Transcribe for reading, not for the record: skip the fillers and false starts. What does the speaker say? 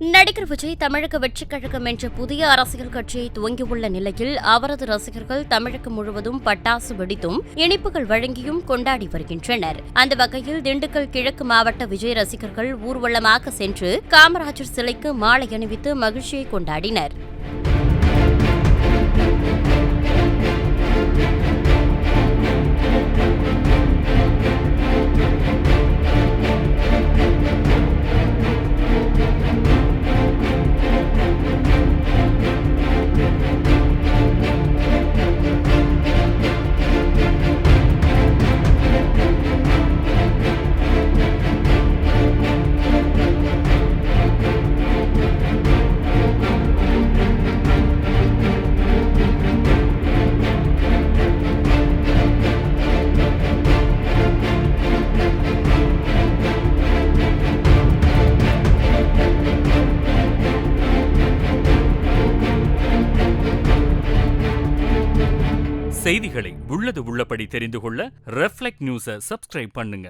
நடிகர் விஜய் தமிழக வெற்றிக் கழகம் என்ற புதிய அரசியல் கட்சியை துவங்கியுள்ள நிலையில் அவரது ரசிகர்கள் தமிழகம் முழுவதும் பட்டாசு வெடித்தும் இனிப்புகள் வழங்கியும் கொண்டாடி வருகின்றனர். அந்த வகையில் திண்டுக்கல் கிழக்கு மாவட்ட விஜய் ரசிகர்கள் ஊர்வலமாக சென்று காமராஜர் சிலைக்கு மாலை அணிவித்து மகிழ்ச்சியை கொண்டாடினர். செய்திகளை உள்ளது உள்ளபடி தெரிந்து கொள்ள ரெஃப்ளெக்ட் நியூஸை சப்ஸ்கிரைப் பண்ணுங்க.